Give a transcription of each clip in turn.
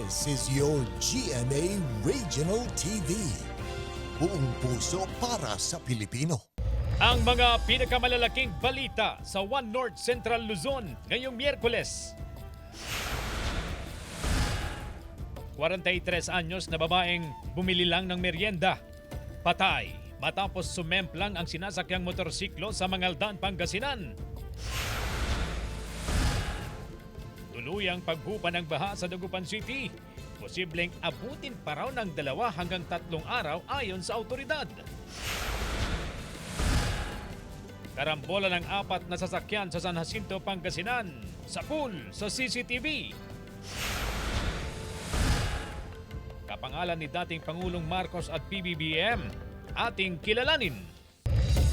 This is your GMA Regional TV. Buong puso para sa Pilipino. Ang mga pinakamalalaking balita sa One North Central Luzon ngayong Miyerkules. 43 anyos na babaeng bumili lang ng merienda. Patay matapos sumemplang ang sinasakyang motorsiklo sa Mangaldan, Pangasinan. Tuluyang pagbupa ng baha sa Dagupan City. Posibleng abutin pa raw ng 2 hanggang 3 araw ayon sa autoridad. Karambola ng 4 na sasakyan sa San Jacinto, Pangasinan. Sa pool sa CCTV. Kapangalan ni dating Pangulong Marcos at PBBM, ating kilalanin.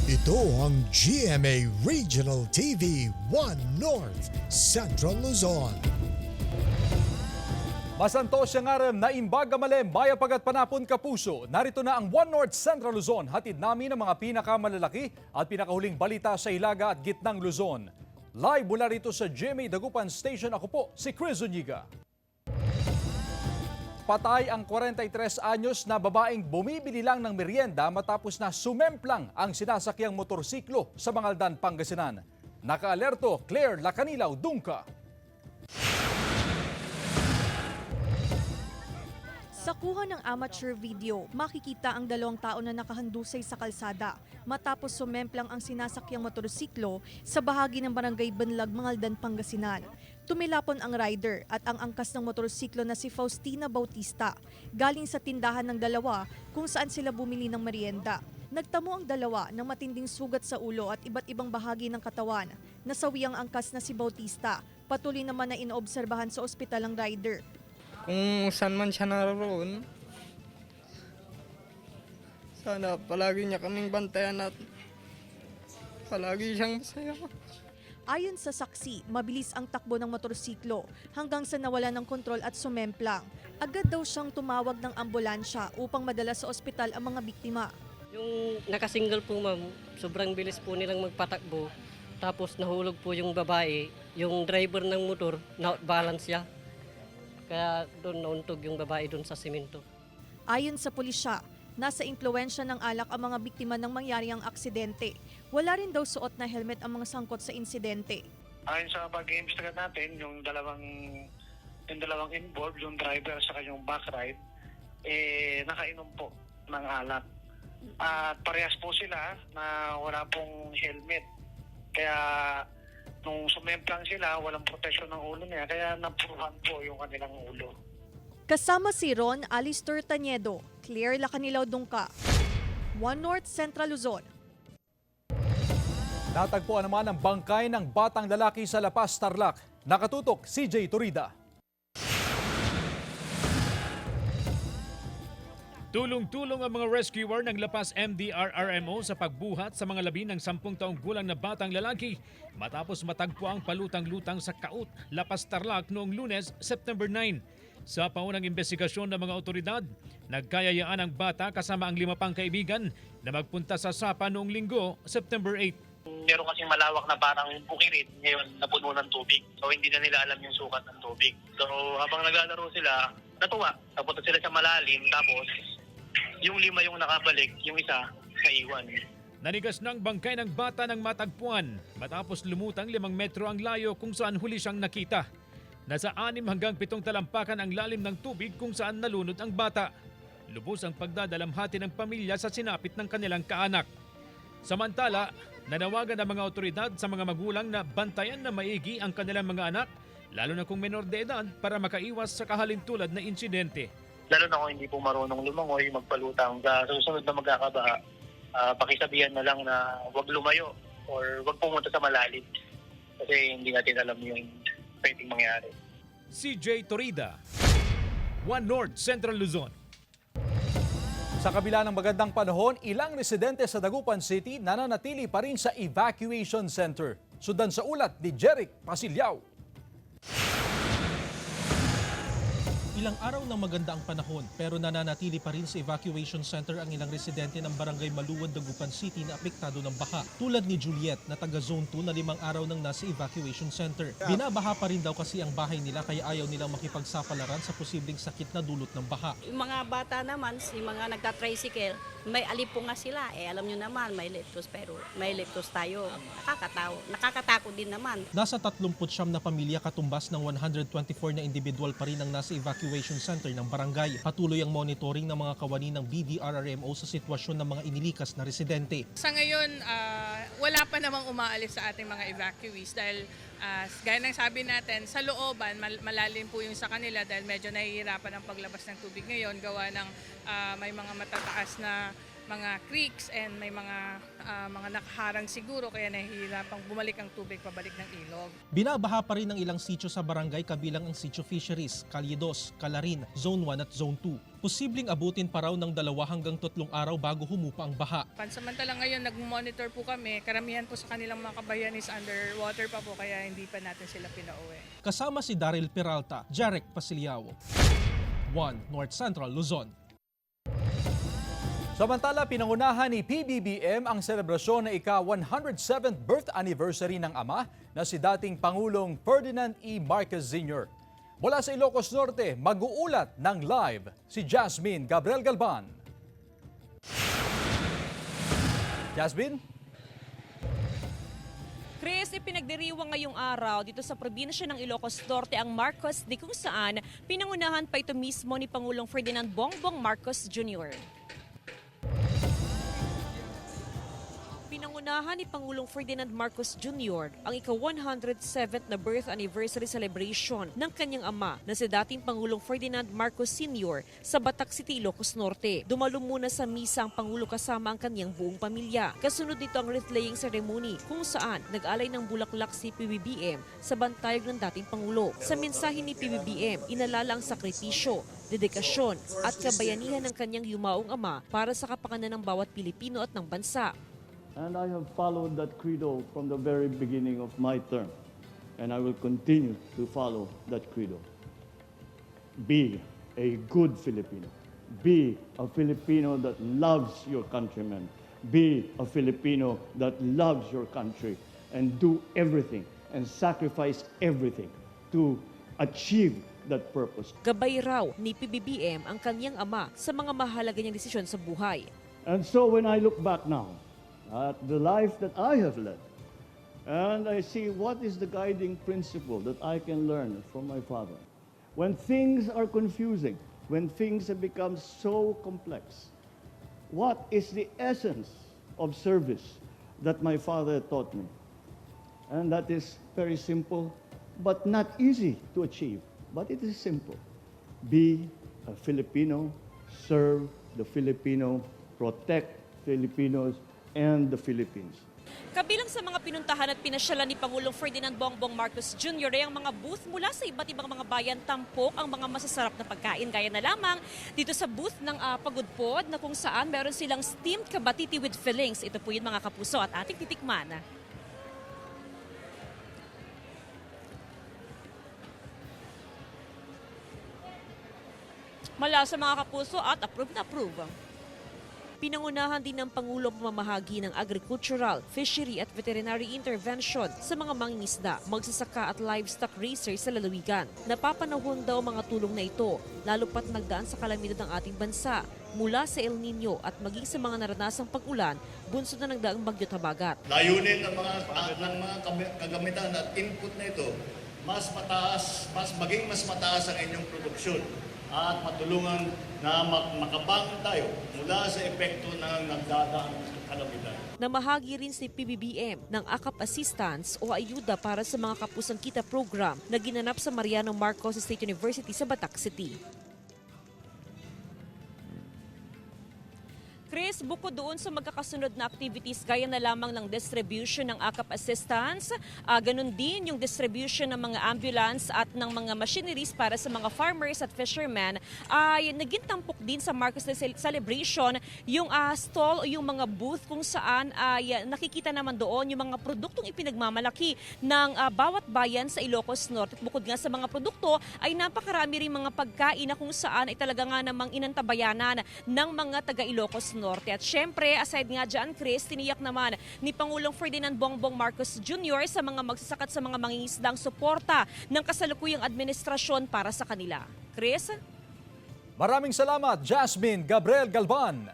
Ito ang GMA Regional TV 1 North Central Luzon. Masanto siya nga rin na imbaga mali, maya pagat panapon kapuso. Narito na ang One North Central Luzon. Hatid namin ang mga pinakamalalaki at pinakahuling balita sa Ilaga at Gitnang Luzon. Live mula rito sa GMA Dagupan Station, ako po si Chris Zuniga. Patay ang 43 anyos na babaeng bumibili lang ng merienda matapos na sumemplang ang sinasakyang motorsiklo sa Mangaldan, Pangasinan. Nakaalerto, Claire Lacanilaw, Dungka. Sa kuha ng amateur video, makikita ang 2 tao na nakahandusay sa kalsada matapos sumemplang ang sinasakyang motorsiklo sa bahagi ng Barangay Banlag, Mangaldan, Pangasinan. Tumilapon ang rider at ang angkas ng motorsiklo na si Faustina Bautista galing sa tindahan ng 2 kung saan sila bumili ng merienda. Nagtamo ang 2 ng matinding sugat sa ulo at iba't ibang bahagi ng katawan. Nasawi ang angkas na si Bautista. Patuloy naman na inoobserbahan sa ospital ang rider. Kung saan man siya naroon, sana palagi niya kaming bantayan at palagi siyang masaya. Ayon sa saksi, mabilis ang takbo ng motorsiklo hanggang sa nawala ng kontrol at sumemplang. Agad daw siyang tumawag ng ambulansya upang madala sa ospital ang mga biktima. Yung nakasingle po ma'am, sobrang bilis po nilang magpatakbo. Tapos nahulog po yung babae, yung driver ng motor, na-balance siya. Kaya doon nauntog yung babae doon sa simento. Ayon sa pulisya, nasa impluwensya ng alak ang mga biktima ng mangyaring aksidente. Wala rin daw suot na helmet ang mga sangkot sa insidente. Ayon sa pag-iimbestiga natin, yung dalawang involved, yung driver sa yung back ride, nakainom po ng alak. At parehas po sila na wala pong helmet. Kaya nung sumemplang sila, walang protection ng ulo niya, kaya napuruhan po yung kanilang ulo. Kasama si Ron Alistair Taniedo, Claire Lacanilaw, Dungka, One North Central Luzon. Natagpuan naman ang bangkay ng batang lalaki sa La Paz, Tarlac. Nakatutok, CJ Torida. Tulong-tulong ang mga rescuer ng La Paz MDRRMO sa pagbuhat sa mga labi ng 10 taong gulang na batang lalaki matapos matagpo ang palutang-lutang sa Kaut, La Paz, Tarlac noong Lunes, September 9. Sa paunang investigasyon ng mga otoridad, nagkayayaan ang bata kasama ang 5 pang kaibigan na magpunta sa Sapa noong Linggo, September 8. Meron kasing malawak na parang bukirin, ngayon napuno ng tubig. So hindi na nila alam yung sukat ng tubig. So habang naglalaro sila, natuwa. Napunta sila sa malalim, tapos yung 5 yung nakabalik, yung isa naiwan. Nanigas ng bangkay ng bata ng matagpuan matapos lumutang 5 metro ang layo kung saan huli siyang nakita. Nasa 6 hanggang 7 talampakan ang lalim ng tubig kung saan nalunod ang bata. Lubos ang pagdadalamhati ng pamilya sa sinapit ng kanilang kaanak. Samantala, nanawagan ang mga otoridad sa mga magulang na bantayan na maigi ang kanilang mga anak, lalo na kung menor de edad, para makaiwas sa kahalintulad na insidente. Lalo na kung hindi po marunong lumangoy, magpalutang. Sa susunod na magkakabaha, pakisabihan na lang na huwag lumayo or huwag pumunta sa malalim. Kasi hindi natin alam yung pwedeng mangyari. CJ Torida, One North Central Luzon. Sa kabila ng magandang panahon, ilang residente sa Dagupan City nananatili pa rin sa evacuation center. Sundan sa ulat ni Jeric Pasilyao. Ilang araw ng maganda ang panahon pero nananatili pa rin sa evacuation center ang ilang residente ng barangay Maluwad, Dagupan City na apektado ng baha. Tulad ni Juliet na taga Zone 2 na 5 araw nang nasa evacuation center. Binabaha pa rin daw kasi ang bahay nila kaya ayaw nilang makipagsapalaran sa posibleng sakit na dulot ng baha. Yung mga bata naman, yung mga nagta-tricycle, may alipo nga sila. Alam nyo naman, may leptos pero may leptos tayo. Nakakatakot din naman. Nasa 39 na pamilya katumbas ng 124 na individual pa rin ang nasa evacuation center ng barangay. Patuloy ang monitoring ng mga kawani ng BDRRMO sa sitwasyon ng mga inilikas na residente. Sa ngayon, wala pa namang umaalis sa ating mga evacuees dahil gaya ng sabi natin, sa looban, malalim po yung sa kanila dahil medyo nahihirapan ang paglabas ng tubig ngayon gawa ng may mga matataas na mga creeks and may mga nakaharang siguro kaya nahihirapang bumalik ang tubig pabalik ng ilog. Binabaha pa rin ang ilang sityo sa barangay kabilang ang Sitio Fisheries, Calle 2, Calarin, Zone 1 at Zone 2. Posibleng abutin pa raw ng 2 hanggang 3 araw bago humupa ang baha. Pansamantala ngayon nag-monitor po kami, karamihan po sa kanilang mga kabayan is underwater pa po kaya hindi pa natin sila pinauwi. Kasama si Daryl Peralta, Jarek Pasiliao. 1 North Central Luzon. Samantala, pinangunahan ni PBBM ang selebrasyon na ika-107th birth anniversary ng ama na si dating Pangulong Ferdinand E. Marcos Sr. Mula sa Ilocos Norte, mag-uulat ng live si Jasmine Gabriel Galban. Jasmine? Chris, ipinagdiriwang ngayong araw dito sa probinsya ng Ilocos Norte ang Marcos Day kung saan pinangunahan pa ito mismo ni Pangulong Ferdinand Bongbong Marcos Jr. Pinangunahan ni Pangulong Ferdinand Marcos Jr. ang ika-107th na birth anniversary celebration ng kanyang ama na si dating Pangulong Ferdinand Marcos Sr. sa Batac City, Ilocos Norte. Dumalo muna sa misa ang Pangulo kasama ang kanyang buong pamilya. Kasunod nito ang wreath-laying ceremony kung saan nag-alay ng bulaklak si PBBM sa bantayog ng dating Pangulo. Sa mensahe ni PBBM, inalala ang sakripisyo, dedikasyon at kabayanihan ng kanyang yumaong ama para sa kapakanan ng bawat Pilipino at ng bansa. And I have followed that credo from the very beginning of my term. And I will continue to follow that credo. Be a good Filipino. Be a Filipino that loves your countrymen. Be a Filipino that loves your country. And do everything and sacrifice everything to achieve that purpose. Gabay raw ni PBBM ang kanyang ama sa mga mahalaga niyang desisyon sa buhay. And so when I look back now at the life that I have led, and I see what is the guiding principle that I can learn from my father. When things are confusing, when things have become so complex, what is the essence of service that my father taught me? And that is very simple, but not easy to achieve. But it is simple. Be a Filipino, serve the Filipino, protect Filipinos and the Philippines. Kabilang sa mga pinuntahan at pinasyalan ni Pangulong Ferdinand Bongbong Marcos Jr. ay ang mga booth mula sa iba't ibang mga bayan tampok ang mga masasarap na pagkain. Gaya na lamang dito sa booth ng Pagudpod na kung saan meron silang steamed kabatiti with fillings. Ito po yun mga kapuso at ating titikman. Malasa mga kapuso at approve na approve. Pinangunahan din ng Pangulo ang pamamahagi ng agricultural, fishery at veterinary intervention sa mga mangingisda, magsasaka at livestock raisers sa lalawigan. Napapanahon daw mga tulong na ito, lalo pat nagdaan sa kalamidad ng ating bansa mula sa El Nino at maging sa mga naranasang pag-ulan, bunsod na ng daang bagyo Tabagat. Layunin ng mga kagamitan at input na ito, mas maging mas mataas ang inyong produksyon at matulungan na makabangon tayo mula sa epekto ng nagdadaang kalamidad. Namahagi rin si PBBM ng AKAP Assistance o ayuda para sa mga kapusang kita program na ginanap sa Mariano Marcos State University sa Batac City. Chris, bukod doon sa magkakasunod na activities gaya na lamang ng distribution ng AKAP assistance, ganun din yung distribution ng mga ambulance at ng mga machineries para sa mga farmers at fishermen, ay naging tampok din sa Marcos Day Celebration yung stall o yung mga booth kung saan ay nakikita naman doon yung mga produktong ipinagmamalaki ng bawat bayan sa Ilocos Norte. At bukod nga sa mga produkto ay napakarami rin mga pagkain na kung saan ay talaga nga namang inantabayanan ng mga taga Ilocos Norte. At syempre, aside nga dyan, Chris, tiniyak naman ni Pangulong Ferdinand Bongbong Marcos Jr. sa mga magsasakat sa mga mangingisdang suporta ng kasalukuyang administrasyon para sa kanila. Chris? Maraming salamat, Jasmine Gabriel Galvan.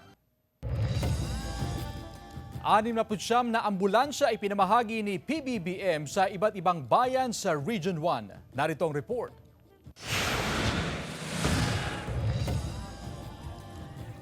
69 na ambulansya ay pinamahagi ni PBBM sa iba't ibang bayan sa Region 1. Narito ang report.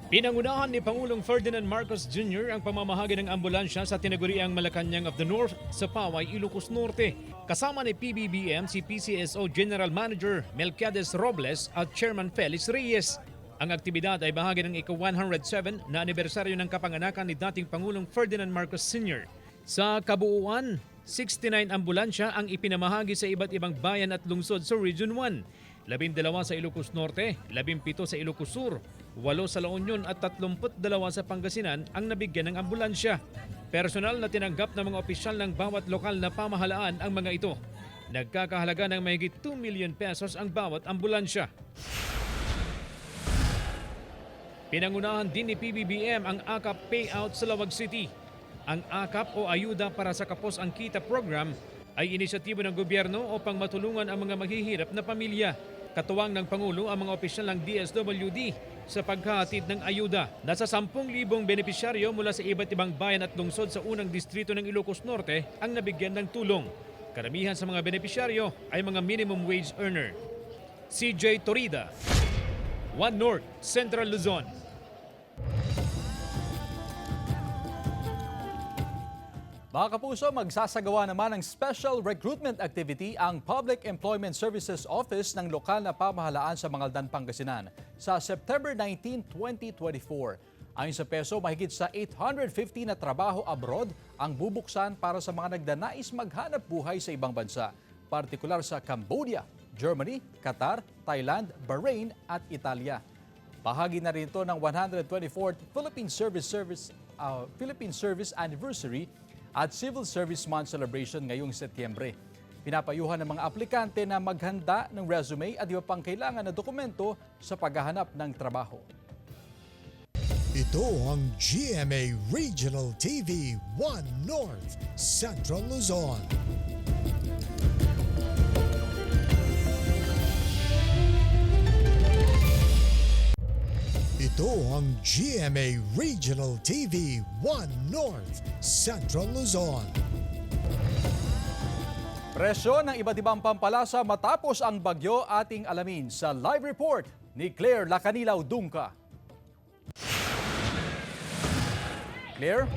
Pinangunahan ni Pangulong Ferdinand Marcos Jr. ang pamamahagi ng ambulansya sa tinaguriang Malacanang of the North sa Paway, Ilocos Norte. Kasama ni PBBM si PCSO General Manager Melquiades Robles at Chairman Felix Reyes. Ang aktibidad ay bahagi ng ika-107 na anibersaryo ng kapanganakan ni dating Pangulong Ferdinand Marcos Sr. Sa kabuuan, 69 ambulansya ang ipinamahagi sa iba't ibang bayan at lungsod sa Region 1. 12 sa Ilocos Norte, 17 sa Ilocos Sur, 8 sa La Union at 32 sa Pangasinan ang nabigyan ng ambulansya. Personal na tinanggap ng mga opisyal ng bawat lokal na pamahalaan ang mga ito. Nagkakahalaga ng mahigit 2 million pesos ang bawat ambulansya. Pinangunahan din ni PBBM ang AKAP payout sa Lawag City. Ang AKAP o Ayuda para sa Kapos ang Kita program ay inisyatibo ng gobyerno upang matulungan ang mga maghihirap na pamilya. Katuwang ng Pangulo ang mga opisyal ng DSWD sa paghahatid ng ayuda. Nasa 10,000 benepisyaryo mula sa iba't ibang bayan at lungsod sa unang distrito ng Ilocos Norte ang nabigyan ng tulong. Karamihan sa mga benepisyaryo ay mga minimum wage earner. CJ Torida, One North, Central Luzon. Mga kapuso, magsasagawa naman ng special recruitment activity ang Public Employment Services Office ng lokal na pamahalaan sa Mangaldan, Pangasinan sa September 19, 2024. Ayon sa PESO, mahigit sa 850 na trabaho abroad ang bubuksan para sa mga nagdanais maghanap buhay sa ibang bansa, partikular sa Cambodia, Germany, Qatar, Thailand, Bahrain at Italia. Bahagi na rin ito ng 124th Philippine Service Anniversary at Civil Service Month celebration ngayong Setyembre. Pinapayuhan ng mga aplikante na maghanda ng resume at iba pang kailangan na dokumento sa paghahanap ng trabaho. Ito ang GMA Regional TV 1 North, Central Luzon. Ito ang GMA Regional TV 1 North, Central Luzon. Presyo ng iba't ibang pampalasa matapos ang bagyo, ating alamin sa live report ni Claire Lacanilaw Dungka. Claire?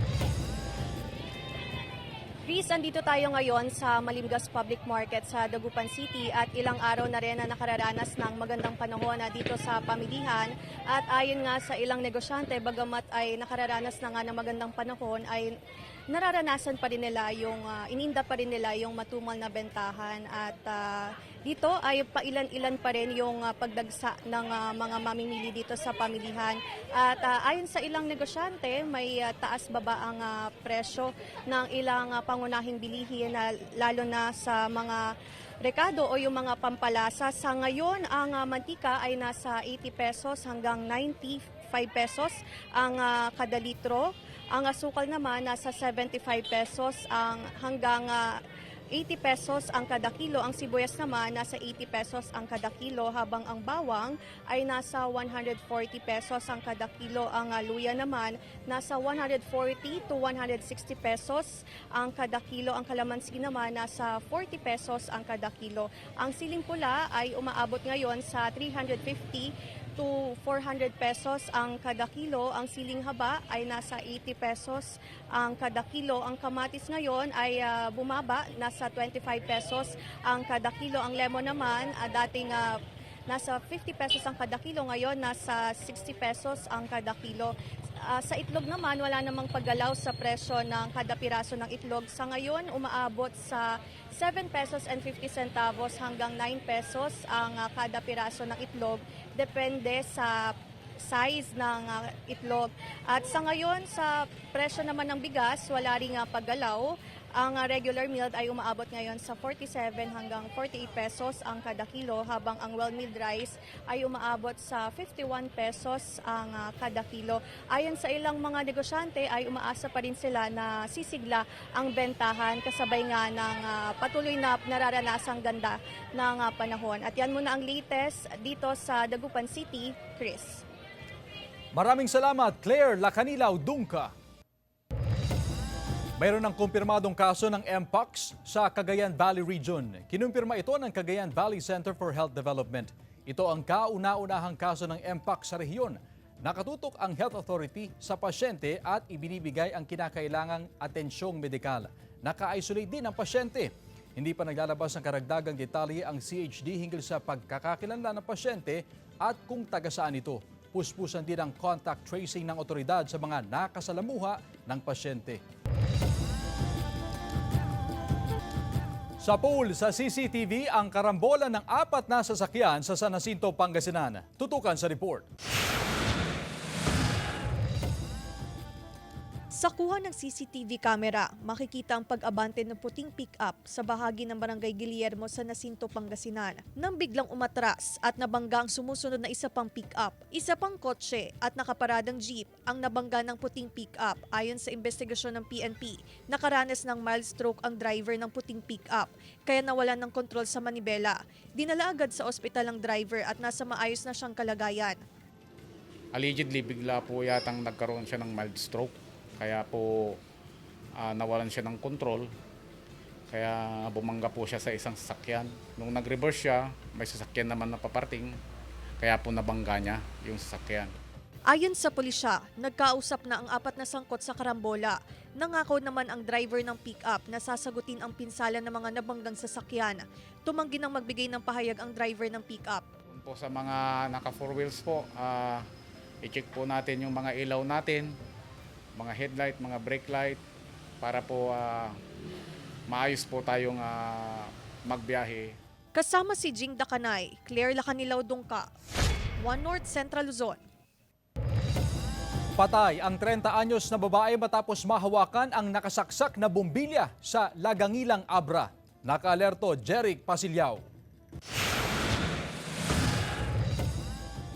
Chris, andito tayo ngayon sa Malimgas Public Market sa Dagupan City at ilang araw na rin na nakararanas ng magandang panahon na dito sa pamilihan. At ayon nga sa ilang negosyante, bagamat ay nakararanas na nga ng magandang panahon, ay nararanasan pa rin nila yung, ininda pa rin nila yung matumal na bentahan. At dito ay pailan-ilan pa rin yung pagdagsa ng mga mamimili dito sa pamilihan. At ayon sa ilang negosyante, may taas-baba ang presyo ng ilang pangunahing bilihin, lalo na sa mga rekado o yung mga pampalasa. Sa ngayon, ang mantika ay nasa 80 pesos hanggang 95 pesos ang kada litro. Ang asukal naman nasa 75 pesos hanggang 80 pesos ang kada kilo. Ang sibuyas naman nasa 80 pesos ang kada kilo, habang ang bawang ay nasa 140 pesos ang kada kilo. Ang luya naman nasa 140 to 160 pesos ang kada kilo. Ang kalamansi naman nasa 40 pesos ang kada kilo. Ang siling pula ay umaabot ngayon sa 350 to 400 pesos ang kada kilo. Ang siling haba ay nasa 80 pesos ang kada kilo. Ang kamatis ngayon ay bumaba, nasa 25 pesos ang kada kilo. Ang lemon naman, dating nasa 50 pesos ang kada kilo, ngayon nasa 60 pesos ang kada kilo. Sa itlog naman, wala namang paggalaw sa presyo ng kada piraso ng itlog. Sa ngayon, umaabot sa 7 pesos and 50 centavos hanggang 9 pesos ang kada piraso ng itlog. Depende sa size ng itlog. At sa ngayon, sa presyo naman ng bigas, wala ring paggalaw. Ang regular milled ay umaabot ngayon sa 47 hanggang 48 pesos ang kada kilo, habang ang well-milled rice ay umaabot sa 51 pesos ang kada kilo. Ayon sa ilang mga negosyante ay umaasa pa rin sila na sisigla ang bentahan kasabay nga ng patuloy na nararanasang ganda ng panahon. At yan muna ang latest dito sa Dagupan City, Chris. Maraming salamat, Claire Lacanilaw Dungka. Mayroon ng kumpirmadong kaso ng Mpox sa Cagayan Valley Region. Kinumpirma ito ng Cagayan Valley Center for Health Development. Ito ang kauna-unahang kaso ng Mpox sa rehiyon. Nakatutok ang Health Authority sa pasyente at ibinibigay ang kinakailangang atensyong medikal. Naka-isolate din ang pasyente. Hindi pa naglalabas ng karagdagang detalye ang CHD hinggil sa pagkakakilanlan ng pasyente at kung taga saan ito. Puspusan din ang contact tracing ng otoridad sa mga nakasalamuha ng pasyente. Sa pool sa CCTV, ang karambolan ng 4 na sasakyan sa San Jacinto, Pangasinan. Tutukan sa report. Sa kuha ng CCTV camera, makikita ang pag-abante ng puting pick-up sa bahagi ng Barangay Guillermo sa Jacinto, Pangasinan nang biglang umatras at nabangga ang sumusunod na isa pang pick-up. Isa pang kotse at nakaparadang jeep ang nabangga ng puting pick-up. Ayon sa investigasyon ng PNP, nakaranas ng mild stroke ang driver ng puting pick-up kaya nawalan ng kontrol sa manibela. Dinala agad sa ospital ang driver at nasa maayos na siyang kalagayan. Allegedly, bigla po yatang nagkaroon siya ng mild stroke. Kaya po nawalan siya ng kontrol, kaya bumangga po siya sa isang sasakyan. Nung nag-reverse siya, may sasakyan naman na paparting, kaya po nabangga niya yung sasakyan. Ayon sa pulisya, nagkausap na ang 4 na sangkot sa karambola. Nangako naman ang driver ng pick-up na sasagutin ang pinsala ng mga nabanggang sasakyan. Tumanggi nang magbigay ng pahayag ang driver ng pick-up. Po sa mga naka 4 wheels po, i-check po natin yung mga ilaw natin, mga headlight, mga brake light, para po maayos po tayong magbiyahe. Kasama si Jing Dakanay, Claire Lacanilaw Dungka, One North Central Luzon. Patay ang 30 anyos na babae matapos mahawakan ang nakasaksak na bombilya sa Lagangilang Abra. Naka-alerto Jeric Pasilyao.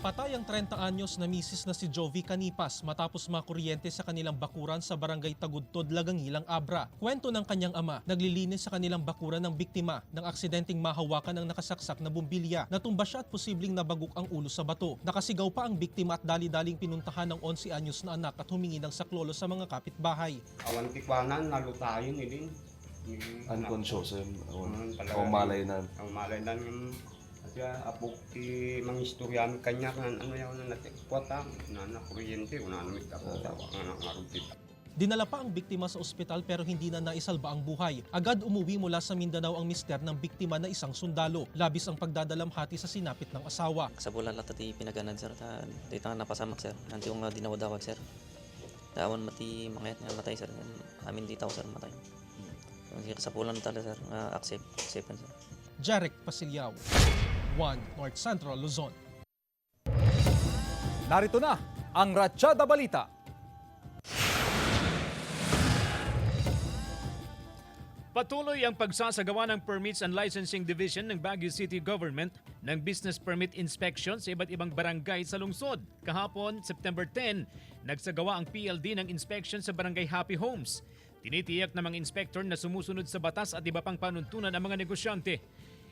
Patay ang 30 anyos na misis na si Jovi Canipas matapos makuryente sa kanilang bakuran sa Barangay Tagudtod, Lagangilang Abra. Kwento ng kanyang ama, naglilinis sa kanilang bakuran ng biktima ng aksidenteng mahawakan ng nakasaksak na bombilya. Natumba siya at posibleng nabagok ang ulo sa bato. Nakasigaw pa ang biktima at dali-daling pinuntahan ng 11 anyos na anak at humingi ng saklolo sa mga kapitbahay. Awan tikwanan, nalutayin din. Unconscious, malay na yung kaya apok ti mangistoryan kanya kan ano yaw na natikwata na kuryente una na mitapota nga ngarutit. Dinala pa ang biktima sa ospital pero hindi na naisalba ang buhay. Agad umuwi mula sa Mindanao ang mister ng biktima na isang sundalo. Labis ang pagdadalamhati sa sinapit ng asawa. Sa bulan lahat ti pinaganan sir, dito nga napasamak sir. Nanti yung dinawad-awad sir. Dawan mati mangayat nga matay sir. Amin di tao sir matay. Sa bulan talaga sir, acceptance sir. Jeric Pasilyao, One North Central Luzon. Narito na ang Ratsyada Balita. Patuloy ang pagsasagawa ng Permits and Licensing Division ng Baguio City Government ng business permit inspection sa iba't ibang barangay sa lungsod. Kahapon, September 10, nagsagawa ang PLD ng inspection sa Barangay Happy Homes. Tinitiyak ng mga inspektor na sumusunod sa batas at iba pang panuntunan ang mga negosyante.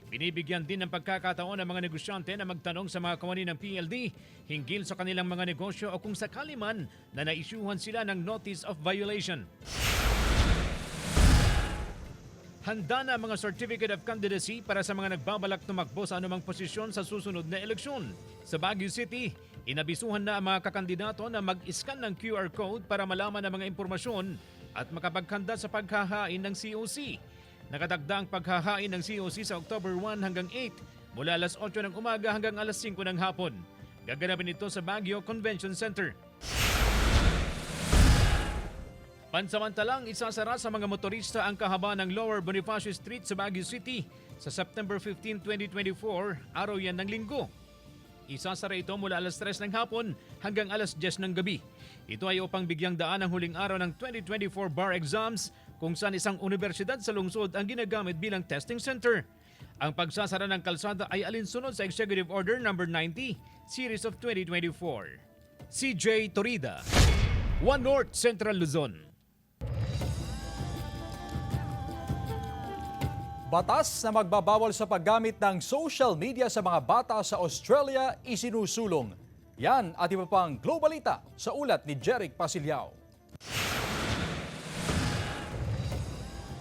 Binibigyan din ng pagkakataon ng mga negosyante na magtanong sa mga kawani ng PLD hinggil sa kanilang mga negosyo o kung sakali man na naisyuhan sila ng Notice of Violation. Handa na ang mga Certificate of Candidacy para sa mga nagbabalak tumakbo sa anumang posisyon sa susunod na eleksyon. Sa Baguio City, inabisuhan na ang mga kakandidato na mag-scan ng QR code para malaman ang mga impormasyon at makapaghanda sa paghahain ng COC. Nakatagda ang paghahain ng COC sa October 1 hanggang 8 mula alas 8 ng umaga hanggang alas 5 ng hapon. Gaganapin ito sa Baguio Convention Center. Pansamantalang isasara sa mga motorista ang kahabaan ng Lower Bonifacio Street sa Baguio City sa September 15, 2024, araw yan ng linggo. Isasara ito mula alas 3 ng hapon hanggang alas 10 ng gabi. Ito ay upang bigyang daan ang huling araw ng 2024 bar exams kung saan isang universidad sa lungsod ang ginagamit bilang testing center. Ang pagsasara ng kalsada ay alinsunod sa Executive Order No. 90, Series of 2024. CJ Torida, One North Central Luzon. Batas na magbabawal sa paggamit ng social media sa mga bata sa Australia isinusulong. Yan at iba pang globalita sa ulat ni Jeric Pasilyao.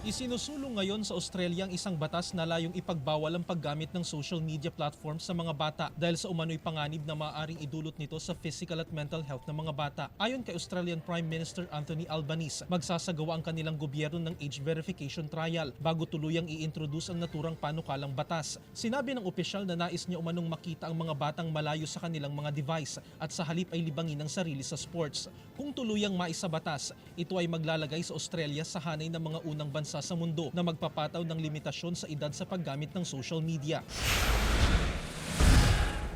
Isinusulong ngayon sa Australia ang isang batas na layong ipagbawal ang paggamit ng social media platforms sa mga bata dahil sa umano'y panganib na maaaring idulot nito sa physical at mental health ng mga bata. Ayon kay Australian Prime Minister Anthony Albanese, magsasagawa ang kanilang gobyerno ng age verification trial bago tuluyang i-introduce ang naturang panukalang batas. Sinabi ng opisyal na nais niya umanong makita ang mga batang malayo sa kanilang mga device at sa halip ay libangin ang sarili sa sports. Kung tuluyang maisabatas, ito ay maglalagay sa Australia sa hanay ng mga unang bansa sa mundo na magpapataw ng limitasyon sa edad sa paggamit ng social media.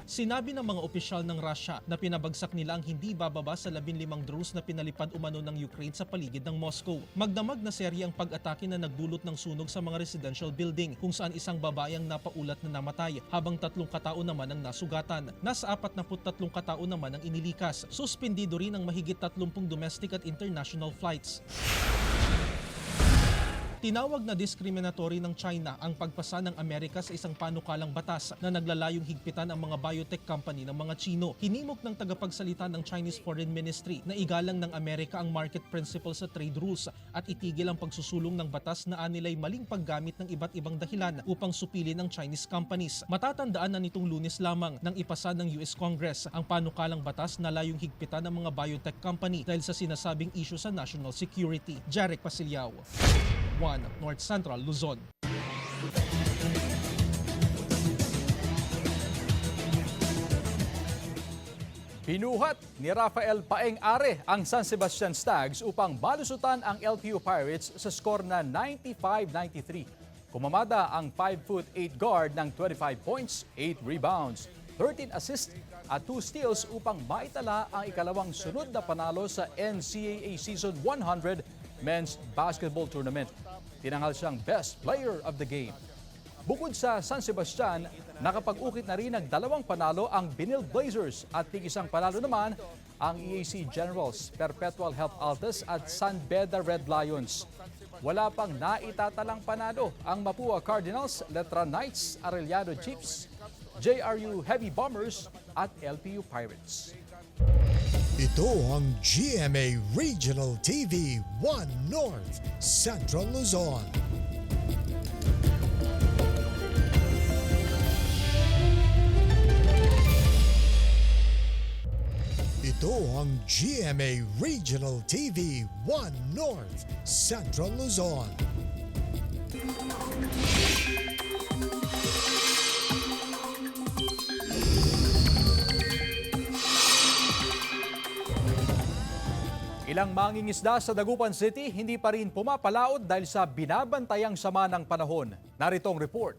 Sinabi ng mga opisyal ng Russia na pinabagsak nila ang hindi bababa sa 15 drones na pinalipad umano ng Ukraine sa paligid ng Moscow. Magdamag na serye ang pag-atake na nagdulot ng sunog sa mga residential building kung saan isang babae ang napaulat na namatay habang 3 katao naman ang nasugatan. Nasa 43 katao naman ang inilikas. Suspendido rin ang mahigit 30 domestic at international flights. Tinawag na discriminatory ng China ang pagpasa ng Amerika sa isang panukalang batas na naglalayong higpitan ang mga biotech company ng mga Chino. Hinimok ng tagapagsalita ng Chinese Foreign Ministry na igalang ng Amerika ang market principles sa trade rules at itigil ang pagsusulong ng batas na anilay maling paggamit ng iba't ibang dahilan upang supilin ang Chinese companies. Matatandaan na nitong Lunes lamang nang ipasa ng US Congress ang panukalang batas na layong higpitan ng mga biotech company dahil sa sinasabing issue sa national security. Jeric Pasilyao, One North Central Luzon. Binuhat ni Rafael Paeng Are ang San Sebastian Stags upang balusutan ang LPU Pirates sa score na 95-93. Kumamada ang 5'8" guard ng 25 points, 8 rebounds, 13 assists at 2 steals upang maitala ang ikalawang sunod na panalo sa NCAA Season 100 Men's Basketball Tournament. Tinanghal siyang Best Player of the Game. Bukod sa San Sebastian, nakapag-ukit na rin ng 2 panalo ang Binil Blazers at tig-1 panalo naman ang EAC Generals, Perpetual Health Altas at San Beda Red Lions. Wala pang naitatalang panalo ang Mapua Cardinals, Letra Knights, Arellano Chiefs, JRU Heavy Bombers at LPU Pirates. Ito ang GMA Regional TV 1 North Central Luzon. Ito ang GMA Regional TV 1 North Central Luzon. Ilang mangingisda sa Dagupan City hindi pa rin pumapalaot dahil sa binabantayang sama ng panahon. Narito ang report.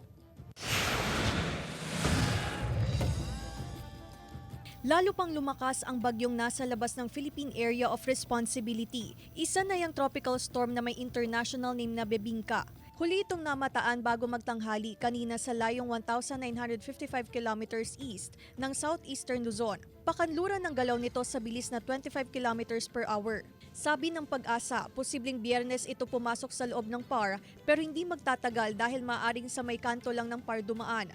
Lalo pang lumakas ang bagyong nasa labas ng Philippine Area of Responsibility. Isa na yung tropical storm na may international name na Bebingka. Huli itong namataan bago magtanghali kanina sa layong 1,955 kilometers east ng southeastern Luzon. Pakanluran ng galaw nito sa bilis na 25 kilometers per hour. Sabi ng Pag-asa, posibleng Biyernes ito pumasok sa loob ng PAR pero hindi magtatagal dahil maaaring sa may kanto lang ng PAR dumaan.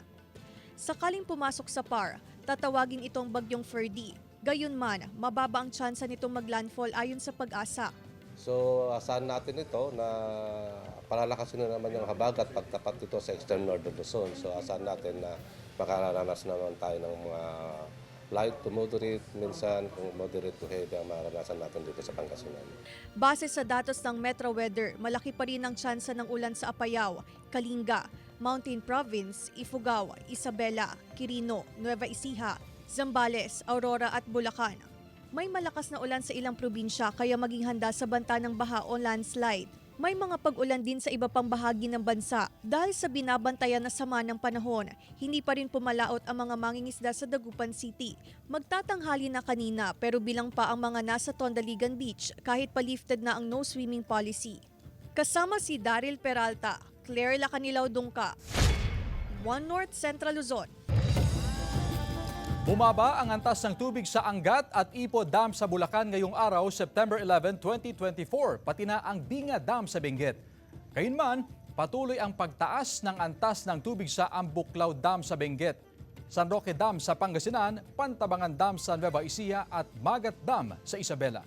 Sakaling pumasok sa PAR, tatawagin itong bagyong Ferdy. Gayunman, mababa ang tsansa nitong maglandfall ayon sa Pag-asa. So asahan natin ito na palalakasin na naman yung habagat pagtapat ito sa extreme northern Luzon. So asahan natin na makararanas naman tayo ng mga light to moderate, minsan kung moderate to heavy ang maranasan natin dito sa Pangasinan. Base sa datos ng Metro Weather, malaki pa rin ang tsansa ng ulan sa Apayao, Kalinga, Mountain Province, Ifugao, Isabela, Quirino, Nueva Ecija, Zambales, Aurora at Bulacan. May malakas na ulan sa ilang probinsya kaya maging handa sa banta ng baha o landslide. May mga pag-ulan din sa iba pang bahagi ng bansa dahil sa binabantayan na sama ng panahon. Hindi pa rin pumalaot ang mga mangingisda sa Dagupan City. Magtatanghali na kanina pero bilang pa ang mga nasa Tondaligan Beach kahit pa-lifted na ang no swimming policy. Kasama si Daryl Peralta, Claire Lacanilaw Dungka, One North Central Luzon. Bumaba ang antas ng tubig sa Angat at Ipo Dam sa Bulacan ngayong araw, September 11, 2024, pati na ang Binga Dam sa Benguet. Gayunman, patuloy ang pagtaas ng antas ng tubig sa Ambuklaw Dam sa Benguet, San Roque Dam sa Pangasinan, Pantabangan Dam sa Nueva Ecija at Magat Dam sa Isabela.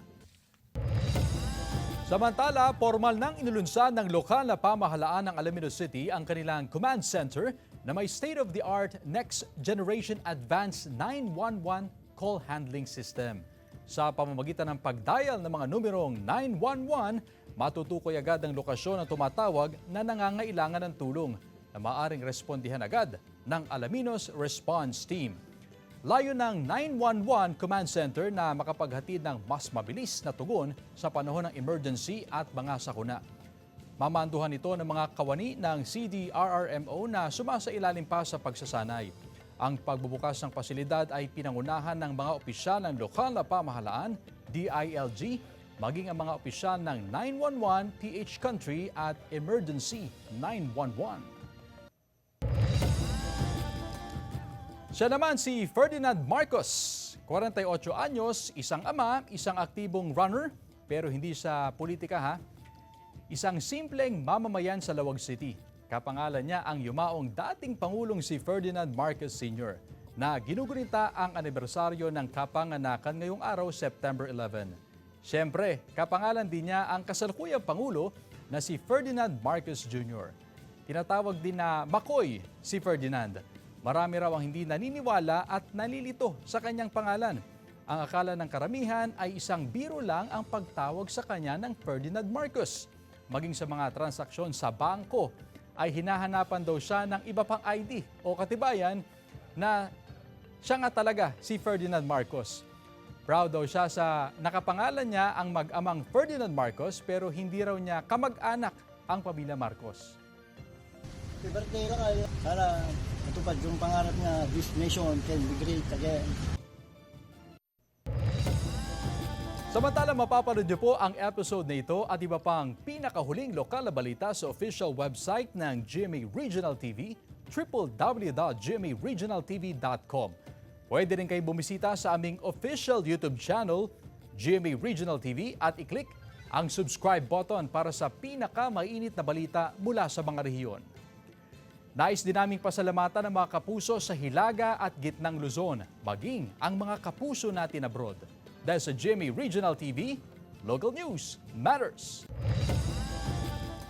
Samantala, formal nang inulunsan ng lokal na pamahalaan ng Alaminos City ang kanilang command center na may state-of-the-art Next Generation Advanced 911 Call Handling System. Sa pamamagitan ng pagdial ng mga numerong 911, matutukoy agad ang lokasyon ng tumatawag na nangangailangan ng tulong na maaaring respondihan agad ng Alaminos Response Team. Layo ng 911 Command Center na makapaghatid ng mas mabilis na tugon sa panahon ng emergency at mga sakuna. Mamanduhan ito ng mga kawani ng CDRRMO na sumasailalim pa sa pagsasanay. Ang pagbubukas ng pasilidad ay pinangunahan ng mga opisyal ng lokal na pamahalaan, DILG, maging ang mga opisyal ng 911, PH Country at Emergency 911. Siya naman si Ferdinand Marcos, 48 anyos, isang ama, isang aktibong runner, pero hindi sa politika ha. Isang simpleng mamamayan sa Lawag City. Kapangalan niya ang yumaong dating Pangulong si Ferdinand Marcos Sr. na ginugunita ang anibersaryo ng kapanganakan ngayong araw, September 11. Siyempre, kapangalan din niya ang kasalukuyang Pangulo na si Ferdinand Marcos Jr. Tinatawag din na Makoy si Ferdinand. Marami raw ang hindi naniniwala at nalilito sa kanyang pangalan. Ang akala ng karamihan ay isang biro lang ang pagtawag sa kanya ng Ferdinand Marcos. Maging sa mga transaksyon sa bangko ay hinahanapan daw siya ng iba pang ID o katibayan na siya nga talaga si Ferdinand Marcos. Proud daw siya sa nakapangalan niya ang mag-amang Ferdinand Marcos pero hindi raw niya kamag-anak ang pamilya Marcos. Happy birthday lang kayo. Sana matupad yung pangarap niya, this nation can be great again. Samantala, mapapanood niyo po ang episode na ito at iba pang pinakahuling lokal na balita sa official website ng GMA Regional TV, www.gmaregionaltv.com. Pwede rin kayo bumisita sa aming official YouTube channel, GMA Regional TV, at i-click ang subscribe button para sa pinakamainit na balita mula sa mga rehiyon. Nais din naming pasalamatan ng mga kapuso sa Hilaga at Gitnang Luzon, maging ang mga kapuso natin abroad. Dahil sa GMA Regional TV, local news matters.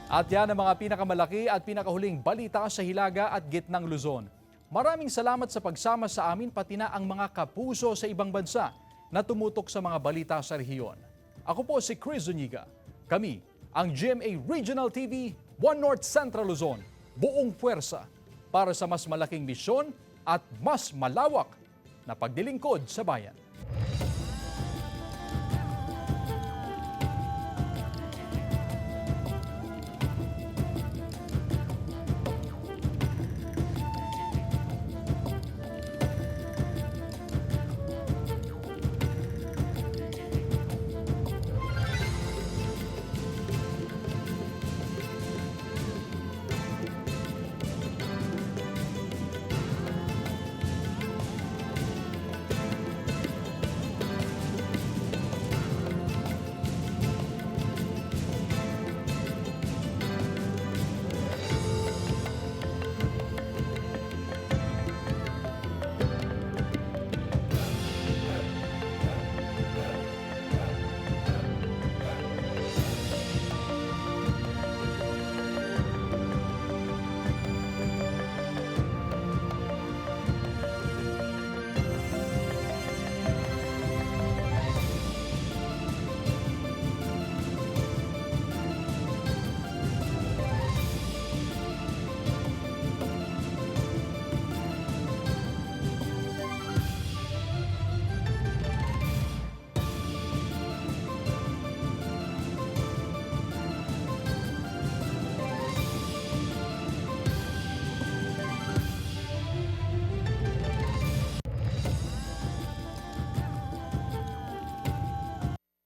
At yan ang mga pinakamalaki at pinakahuling balita sa Hilaga at Gitnang Luzon. Maraming salamat sa pagsama sa amin pati na ang mga kapuso sa ibang bansa na tumutok sa mga balita sa rehiyon. Ako po si Chris Zuniga. Kami ang GMA Regional TV, One North Central Luzon. Buong puwersa para sa mas malaking misyon at mas malawak na pagdilingkod sa bayan.